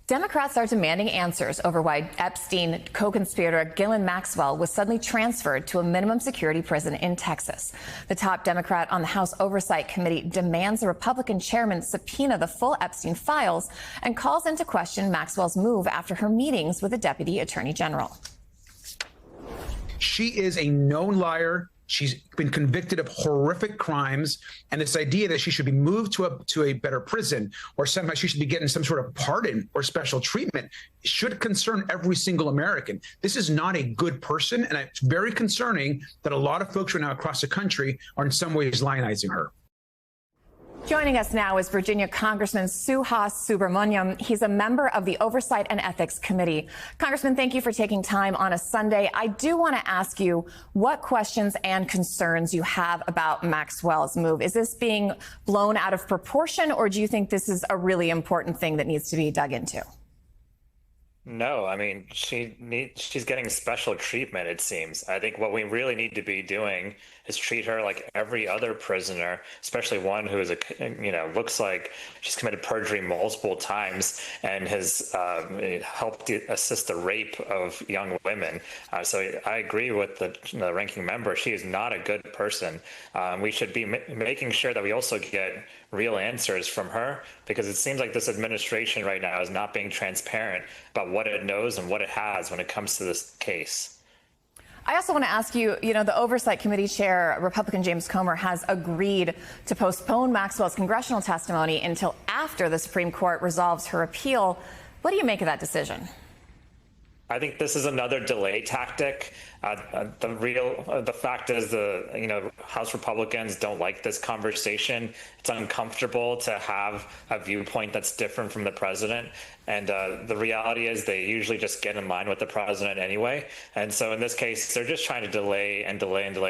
Democrats are demanding answers over why Epstein co-conspirator Ghislaine Maxwell was suddenly transferred to a minimum security prison in Texas. The top Democrat on the House Oversight Committee demands the Republican chairman subpoena the full Epstein files and calls into question Maxwell's move after her meetings with the deputy attorney general. She is a known liar. She's been convicted of horrific crimes, and this idea that she should be moved to a better prison or somehow she should be getting some sort of pardon or special treatment should concern every single American. This is not a good person, and it's very concerning that a lot of folks right now across the country are in some ways lionizing her. Joining us now is Virginia Congressman Suhas Subramaniam. He's a member of the Oversight and Ethics Committee. Congressman, thank you for taking time on a Sunday. I do want to ask you what questions and concerns you have about Maxwell's move. Is this being blown out of proportion, or do you think this is a really important thing that needs to be dug into? No, I mean, she's getting special treatment, it seems. I think what we really need to be doing is treat her like every other prisoner, especially one who is looks like she's committed perjury multiple times and has helped assist the rape of young women. So I agree with the ranking member. She is not a good person. We should be making sure that we also get real answers from her, because it seems like this administration right now is not being transparent about what it knows and what it has when it comes to this case. I also want to ask you, the Oversight Committee Chair, Republican James Comer, has agreed to postpone Maxwell's congressional testimony until after the Supreme Court resolves her appeal. What do you make of that decision? I think this is another delay tactic. The fact is House Republicans don't like this conversation. It's uncomfortable to have a viewpoint that's different from the president. And the reality is they usually just get in line with the president anyway. And so in this case, they're just trying to delay and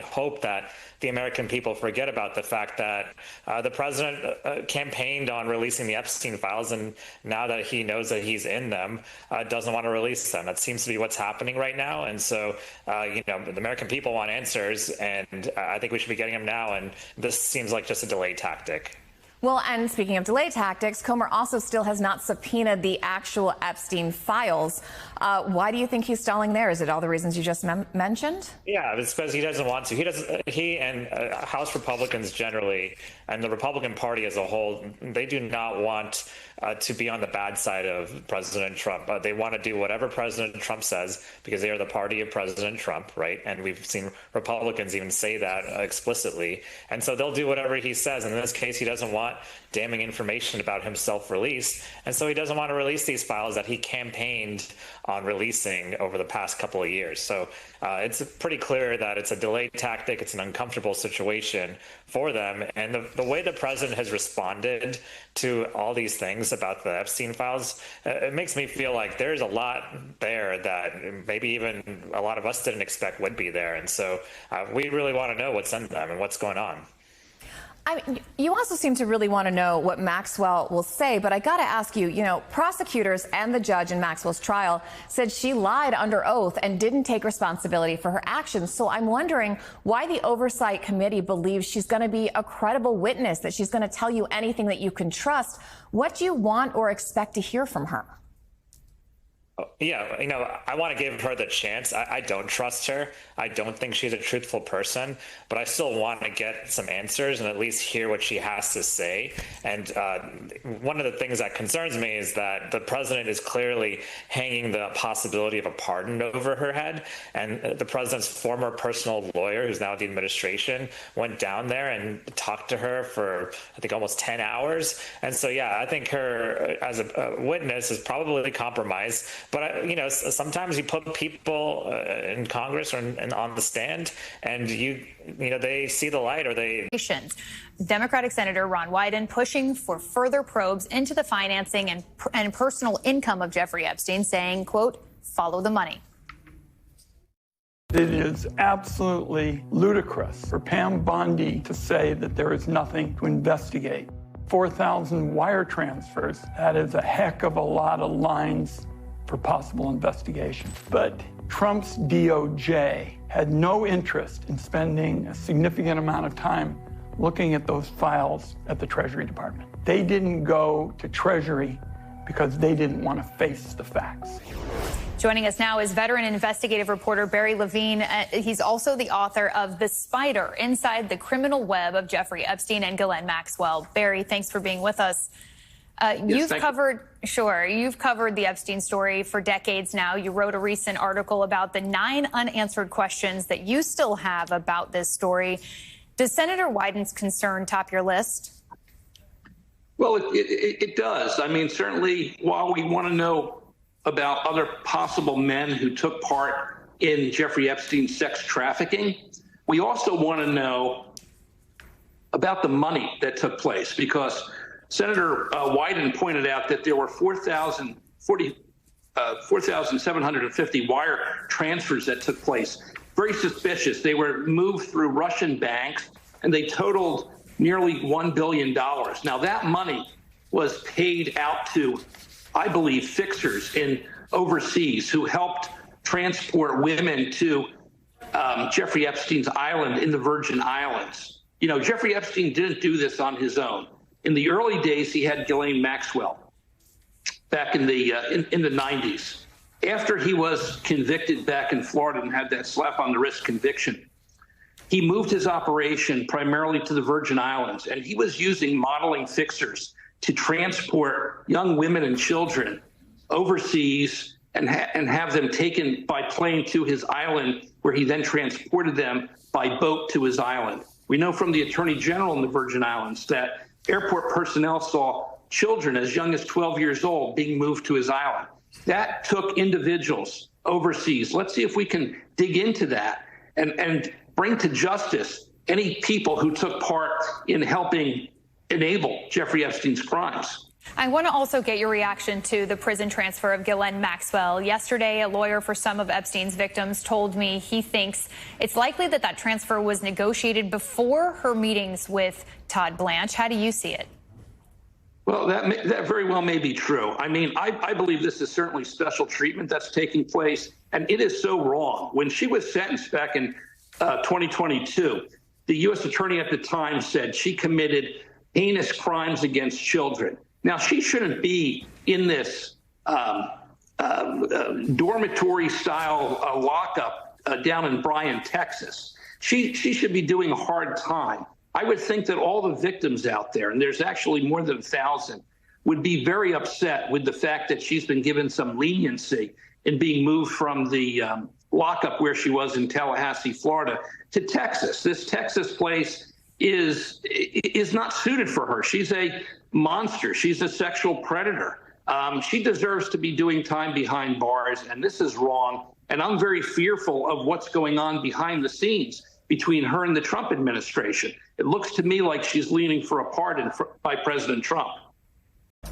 hope that the American people forget about the fact that the president campaigned on releasing the Epstein files, and now that he knows that he's in them, doesn't want to release them. That seems to be what's happening right now. And so, the American people want answers, and I think we should be getting them now. And this seems like just a delay tactic. Well, and speaking of delay tactics, Comer also still has not subpoenaed the actual Epstein files. Why do you think he's stalling there? Is it all the reasons you just mentioned? Yeah, it's because he doesn't want to. He and House Republicans generally, and the Republican Party as a whole, they do not want to be on the bad side of President Trump. They want to do whatever President Trump says because they are the party of President Trump, right? And we've seen Republicans even say that explicitly. And so they'll do whatever he says. In this case, he doesn't want damning information about himself released. And so he doesn't want to release these files that he campaigned on releasing over the past couple of years. So it's pretty clear that it's a delay tactic. It's an uncomfortable situation for them. And the way the president has responded to all these things about the Epstein files, it makes me feel like there's a lot there that maybe even a lot of us didn't expect would be there. And so we really want to know what's in them and what's going on. I mean, you also seem to really want to know what Maxwell will say, but I got to ask you, prosecutors and the judge in Maxwell's trial said she lied under oath and didn't take responsibility for her actions. So I'm wondering why the Oversight Committee believes she's going to be a credible witness, that she's going to tell you anything that you can trust. What do you want or expect to hear from her? Yeah, I want to give her the chance. I don't trust her. I don't think she's a truthful person, but I still want to get some answers and at least hear what she has to say. And one of the things that concerns me is that the president is clearly hanging the possibility of a pardon over her head. And the president's former personal lawyer, who's now at the administration, went down there and talked to her for, I think, almost 10 hours. And so, yeah, I think her as a witness is probably compromised. But, sometimes you put people in Congress or on the stand and they see the light or they. Democratic Senator Ron Wyden pushing for further probes into the financing and personal income of Jeffrey Epstein, saying, quote, follow the money. It is absolutely ludicrous for Pam Bondi to say that there is nothing to investigate. 4,000 wire transfers, that is a heck of a lot of lines for possible investigation. But Trump's DOJ had no interest in spending a significant amount of time looking at those files at the Treasury Department. They didn't go to Treasury because they didn't want to face the facts. Joining us now is veteran investigative reporter Barry Levine. He's also the author of The Spider, Inside the Criminal Web of Jeffrey Epstein and Ghislaine Maxwell. Barry, thanks for being with us. You've covered the Epstein story for decades now. You wrote a recent article about the 9 unanswered questions that you still have about this story. Does Senator Wyden's concern top your list? Well, it does. I mean, certainly, while we want to know about other possible men who took part in Jeffrey Epstein's sex trafficking, we also want to know about the money that took place, because Senator Wyden pointed out that there were 4,750 wire transfers that took place. Very suspicious. They were moved through Russian banks, and they totaled nearly $1 billion. Now, that money was paid out to, I believe, fixers in overseas who helped transport women to Jeffrey Epstein's island in the Virgin Islands. You know, Jeffrey Epstein didn't do this on his own. In the early days, he had Ghislaine Maxwell back in the 90s. After he was convicted back in Florida and had that slap on the wrist conviction, he moved his operation primarily to the Virgin Islands, and he was using modeling fixers to transport young women and children overseas and have them taken by plane to his island, where he then transported them by boat to his island. We know from the Attorney General in the Virgin Islands that airport personnel saw children as young as 12 years old being moved to his island. That took individuals overseas. Let's see if we can dig into that and bring to justice any people who took part in helping enable Jeffrey Epstein's crimes. I want to also get your reaction to the prison transfer of Ghislaine Maxwell. Yesterday, a lawyer for some of Epstein's victims told me he thinks it's likely that that transfer was negotiated before her meetings with Todd Blanche. How do you see it? Well, that very well may be true. I mean, I believe this is certainly special treatment that's taking place, and it is so wrong. When she was sentenced back in 2022, the U.S. attorney at the time said she committed heinous crimes against children. Now, she shouldn't be in this dormitory-style lockup down in Bryan, Texas. She should be doing a hard time. I would think that all the victims out there, and there's actually more than 1,000, would be very upset with the fact that she's been given some leniency in being moved from the lockup where she was in Tallahassee, Florida, to Texas. This Texas place is not suited for her. She's a monster. She's a sexual predator. She deserves to be doing time behind bars, and this is wrong. And I'm very fearful of what's going on behind the scenes between her and the Trump administration. It looks to me like she's leaning for a pardon by President Trump.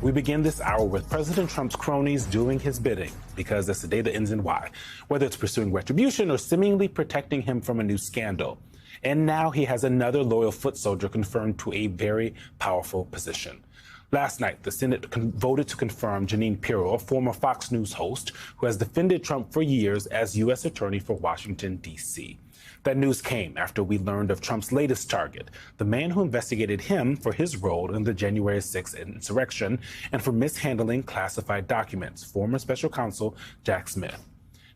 We begin this hour with President Trump's cronies doing his bidding, because that's the day that ends in Y, whether it's pursuing retribution or seemingly protecting him from a new scandal. And now he has another loyal foot soldier confirmed to a very powerful position. Last night, the Senate voted to confirm Jeanine Pirro, a former Fox News host who has defended Trump for years as U.S. Attorney for Washington, D.C. That news came after we learned of Trump's latest target, the man who investigated him for his role in the January 6th insurrection and for mishandling classified documents, former special counsel Jack Smith.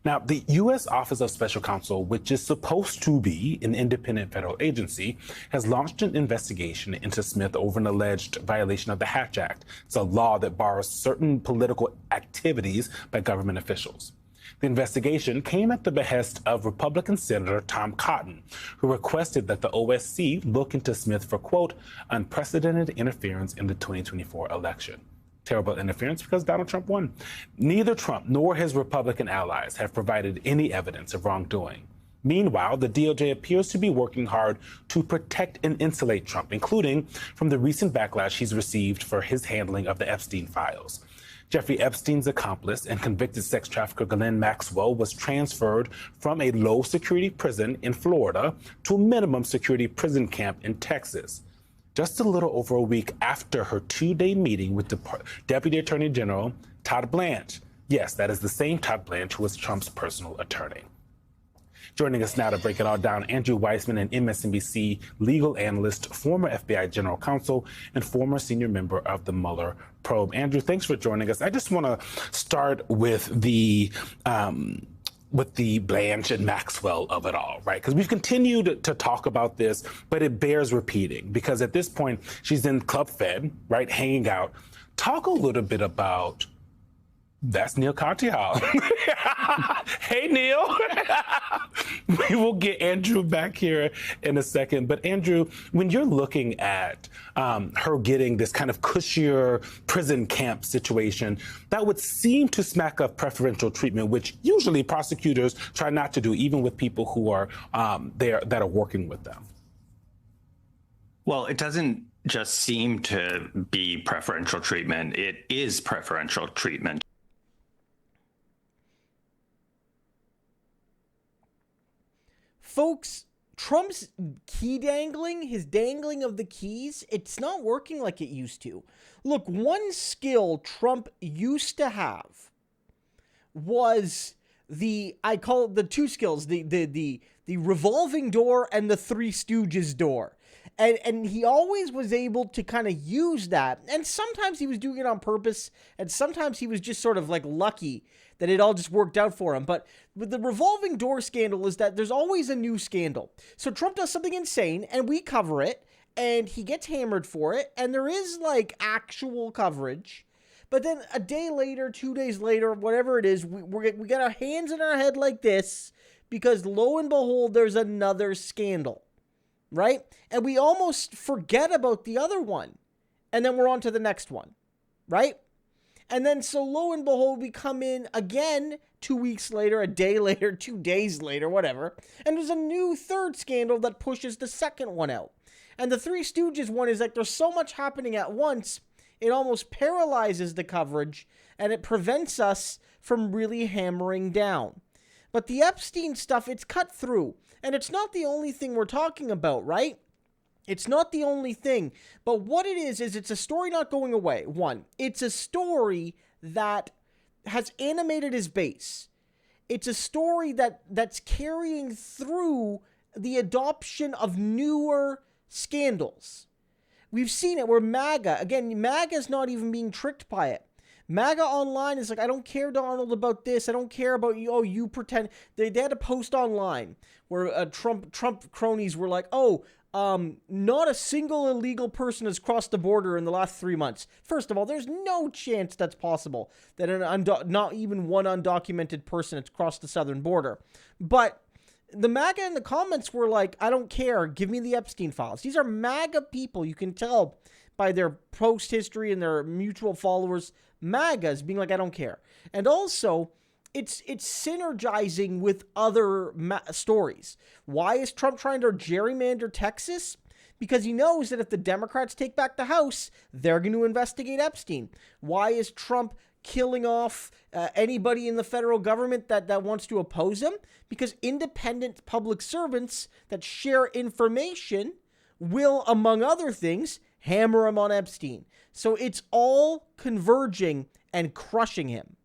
Now, the U.S. Office of Special Counsel, which is supposed to be an independent federal agency, has launched an investigation into Smith over an alleged violation of the Hatch Act. It's a law that bars certain political activities by government officials. The investigation came at the behest of Republican Senator Tom Cotton, who requested that the OSC look into Smith for, quote, unprecedented interference in the 2024 election. Terrible interference because Donald Trump won. Neither Trump nor his Republican allies have provided any evidence of wrongdoing. Meanwhile, the DOJ appears to be working hard to protect and insulate Trump, including from the recent backlash he's received for his handling of the Epstein files. Jeffrey Epstein's accomplice and convicted sex trafficker Ghislaine Maxwell was transferred from a low-security prison in Florida to a minimum-security prison camp in Texas, just a little over a week after her two-day meeting with Deputy Attorney General Todd Blanche. Yes, that is the same Todd Blanche who was Trump's personal attorney. Joining us now to break it all down, Andrew Weissman, an MSNBC legal analyst, former FBI general counsel, and former senior member of the Mueller probe. Andrew, thanks for joining us. I just want to start with the Blanche and Maxwell of it all, right? Because we've continued to talk about this, but it bears repeating because at this point, she's in Club Fed, right, hanging out. Talk a little bit about, that's Neil Katyal. Hey, Neil. We will get Andrew back here in a second. But Andrew, when you're looking at her getting this kind of cushier prison camp situation, that would seem to smack of preferential treatment, which usually prosecutors try not to do, even with people who are there that are working with them. Well, it doesn't just seem to be preferential treatment. It is preferential treatment. Folks, Trump's key dangling, his dangling of the keys, it's not working like it used to. Look, one skill Trump used to have was I call it the two skills, the revolving door and the Three Stooges door. And he always was able to kind of use that. And sometimes he was doing it on purpose, and sometimes he was just sort of like lucky that it all just worked out for him. But with the revolving door scandal is that there's always a new scandal. So Trump does something insane, and we cover it, and he gets hammered for it, and there is like actual coverage. But then a day later, 2 days later, whatever it is, we got our hands in our head like this because lo and behold, there's another scandal. Right? And we almost forget about the other one. And then we're on to the next one. Right? And then so lo and behold, we come in again 2 weeks later, a day later, 2 days later, whatever. And there's a new third scandal that pushes the second one out. And the Three Stooges one is like there's so much happening at once, it almost paralyzes the coverage and it prevents us from really hammering down. But the Epstein stuff, it's cut through. And it's not the only thing we're talking about, right? It's not the only thing. But what it is it's a story not going away. One, it's a story that has animated his base. It's a story that's carrying through the adoption of newer scandals. We've seen it where MAGA's not even being tricked by it. MAGA online is like, I don't care, Donald, about this. I don't care about you. Oh, you pretend. They had a post online where Trump cronies were like, not a single illegal person has crossed the border in the last 3 months. First of all, there's no chance that's possible that not even one undocumented person has crossed the southern border. But the MAGA in the comments were like, I don't care. Give me the Epstein files. These are MAGA people. You can tell by their post history and their mutual followers. MAGAs being like, I don't care. And also, it's synergizing with other stories. Why is Trump trying to gerrymander Texas? Because he knows that if the Democrats take back the House, they're going to investigate Epstein. Why is Trump killing off anybody in the federal government that wants to oppose him? Because independent public servants that share information will, among other things, hammer him on Epstein. So it's all converging and crushing him.